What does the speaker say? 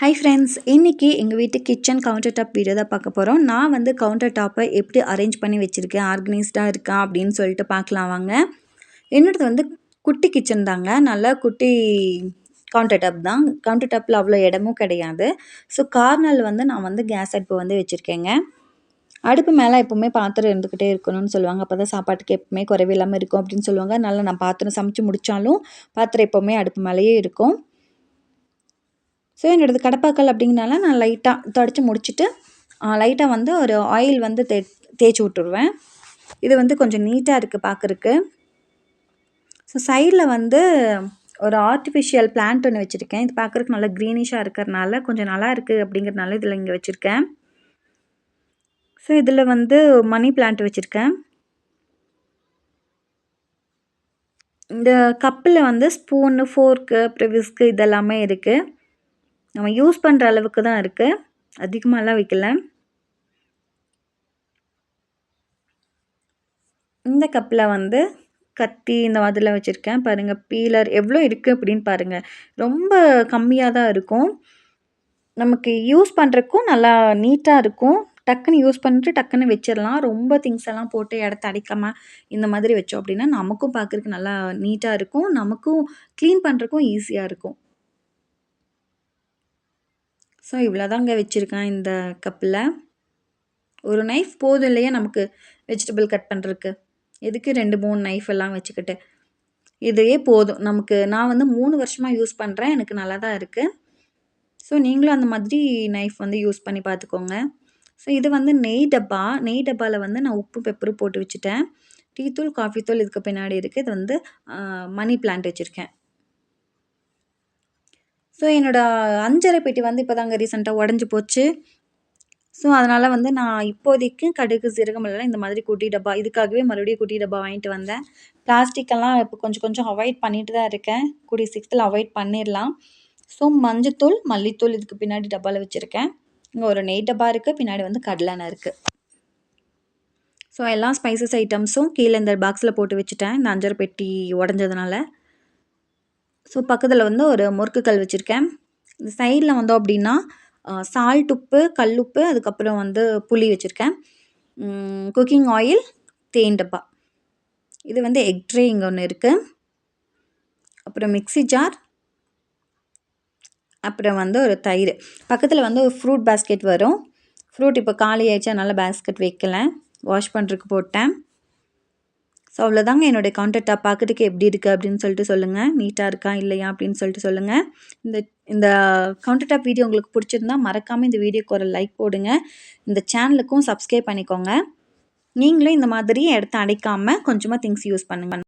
Hi friends, இன்றைக்கி எங்கள் வீட்டு கிச்சன் கவுண்டர் டாப் வீடியோ தான் பார்க்க போகிறோம். நான் வந்து கவுண்டர் டாப்பை எப்படி அரேஞ்ச் பண்ணி வச்சுருக்கேன், ஆர்கனைஸ்டாக இருக்கா அப்படின்னு சொல்லிட்டு பார்க்கலாம் வாங்க. என்னோடது வந்து குட்டி கிச்சன் தாங்க, நல்லா குட்டி கவுண்டர் டாப் தான். கவுண்டர் டாப்பில் அவ்வளோ இடமும் கிடையாது. ஸோ கார்னரில் வந்து நான் வந்து கேஸ் அடுப்பு வந்து வச்சுருக்கேங்க. அடுப்பு மேலே எப்போவுமே பாத்திரம் இருந்துக்கிட்டே இருக்கணும்னு சொல்லுவாங்க. அப்போ தான் சாப்பாட்டுக்கு எப்பவுமே குறைவு இல்லாமல் இருக்கும் அப்படின்னு சொல்லுவாங்க. அதனால் நான் பாத்திரம் சமைச்சு முடித்தாலும் பாத்திரம் எப்போவுமே அடுப்பு மேலேயே இருக்கும். ஸோ என்னோடது கடப்பாக்கல் அப்படிங்கிறனால நான் லைட்டாக தொடச்சி முடிச்சுட்டு லைட்டாக வந்து ஒரு ஆயில் வந்து தேய்ச்சி விட்டுருவேன். இது வந்து கொஞ்சம் நீட்டாக இருக்குது பார்க்குறக்கு. ஸோ சைடில் வந்து ஒரு ஆர்டிஃபிஷியல் பிளான்ட் ஒன்று வச்சுருக்கேன். இது பார்க்குறக்கு நல்லா க்ரீனிஷாக இருக்கிறனால கொஞ்சம் நல்லா இருக்குது அப்படிங்கிறனால இதில் இங்கே வச்சுருக்கேன். ஸோ இதில் வந்து மணி பிளான்ட் வச்சுருக்கேன். இந்த கப்பில் வந்து ஸ்பூனு, ஃபோர்க்கு, அப்புறம் விஸ்கு இதெல்லாமே இருக்குது. நம்ம யூஸ் பண்ணுற அளவுக்கு தான் இருக்குது, அதிகமாகலாம் வைக்கல. இந்த கப்பில் வந்து கத்தி இந்த மாதிரிலாம் வச்சுருக்கேன். பாருங்கள், பீலர் எவ்வளோ இருக்குது அப்படின்னு பாருங்கள். ரொம்ப கம்மியாக தான் இருக்கும். நமக்கு யூஸ் பண்ணுறக்கும் நல்லா நீட்டாக இருக்கும். டக்குன்னு யூஸ் பண்ணிட்டு டக்குன்னு வச்சிடலாம். ரொம்ப திங்ஸ் எல்லாம் போட்டு இடத்த அடைக்காமல் இந்த மாதிரி வச்சோம் அப்படின்னா நமக்கும் பார்க்குறதுக்கு நல்லா நீட்டாக இருக்கும். நமக்கும் க்ளீன் பண்ணுறக்கும் ஈஸியாக இருக்கும். ஸோ இவ்வளோதாங்க வச்சுருக்கேன் இந்த கப்பில். ஒரு நைஃப் போதும் இல்லையா நமக்கு வெஜிடபிள் கட் பண்ணுறதுக்கு. எதுக்கு 2-3 நைஃப் எல்லாம் வச்சுக்கிட்டு, இதையே போதும் நமக்கு. நான் வந்து 3 வருஷமாக யூஸ் பண்ணுறேன், எனக்கு நல்லா தான் இருக்குது. ஸோ நீங்களும் அந்த மாதிரி நைஃப் வந்து யூஸ் பண்ணி பார்த்துக்கோங்க. ஸோ இது வந்து நெய் டப்பா. நெய் டப்பாவில் வந்து நான் உப்பு பெப்பரும் போட்டு வச்சுட்டேன். டீ தூள், காஃபி தூள் இதுக்கு பின்னாடி இருக்குது. இது வந்து மணி பிளான்ட் வச்சுருக்கேன். ஸோ என்னோடய அஞ்சரை பெட்டி வந்து இப்போ தாங்க ரீசெண்டாக உடஞ்சி போச்சு. ஸோ அதனால் வந்து நான் இப்போதைக்கு கடுகு, சீரகம் எல்லாம் இந்த மாதிரி குட்டி டப்பா, இதுக்காகவே மறுபடியும் குட்டி டப்பா வாங்கிட்டு வந்தேன். பிளாஸ்டிக்கெல்லாம் இப்போ கொஞ்சம் கொஞ்சம் அவாய்ட் பண்ணிட்டு தான் இருக்கேன். கூடிய சீக்கிரத்தில் அவாய்ட் பண்ணிடலாம். ஸோ மஞ்சத்தூள், மல்லித்தூள் இதுக்கு பின்னாடி டப்பாவில் வச்சுருக்கேன். இங்கே ஒரு நெய் டப்பா இருக்குது, பின்னாடி வந்து கடலெண்ணெய் இருக்குது. ஸோ எல்லா ஸ்பைசஸ் ஐட்டம்ஸும் கீழே இந்த பாக்ஸில் போட்டு வச்சுட்டேன், இந்த அஞ்சரை பெட்டி உடஞ்சதுனால. ஸோ பக்கத்தில் வந்து ஒரு முறுக்கு கல் வச்சுருக்கேன். இந்த சைடில் வந்தோம் அப்படின்னா சால்ட் உப்பு, கல்லுப்பு, அதுக்கப்புறம் வந்து புளி வச்சுருக்கேன். குக்கிங் ஆயில், தேன் டப்பா. இது வந்து எக் ட்ரே இங்கே ஒன்று இருக்குது. அப்புறம் மிக்ஸி ஜார், அப்புறம் வந்து ஒரு தயிர். பக்கத்தில் வந்து ஒரு ஃப்ரூட் பேஸ்கெட் வரும். ஃப்ரூட் இப்போ காலி ஆயிடுச்சு, அதனால் பேஸ்கெட் வைக்கல, வாஷ் பண்ணுறதுக்கு போட்டேன். ஸோ அவ்வளோதாங்க என்னுடைய கவுண்டர் டாப். பார்க்குறதுக்கு எப்படி இருக்குது அப்படின்னு சொல்லிட்டு சொல்லுங்கள். நீட்டாக இருக்கா இல்லையா அப்படின்னு சொல்லிட்டு சொல்லுங்கள். இந்த இந்த கவுண்டர் டாப் வீடியோ உங்களுக்கு பிடிச்சிருந்தா மறக்காமல் இந்த வீடியோக்கு ஒரு லைக் போடுங்க. இந்த சேனலுக்கும் சப்ஸ்கிரைப் பண்ணிக்கோங்க. நீங்களும் இந்த மாதிரி இடத்த அடைக்காமல் கொஞ்சமாக திங்ஸ் யூஸ் பண்ணுங்கள்.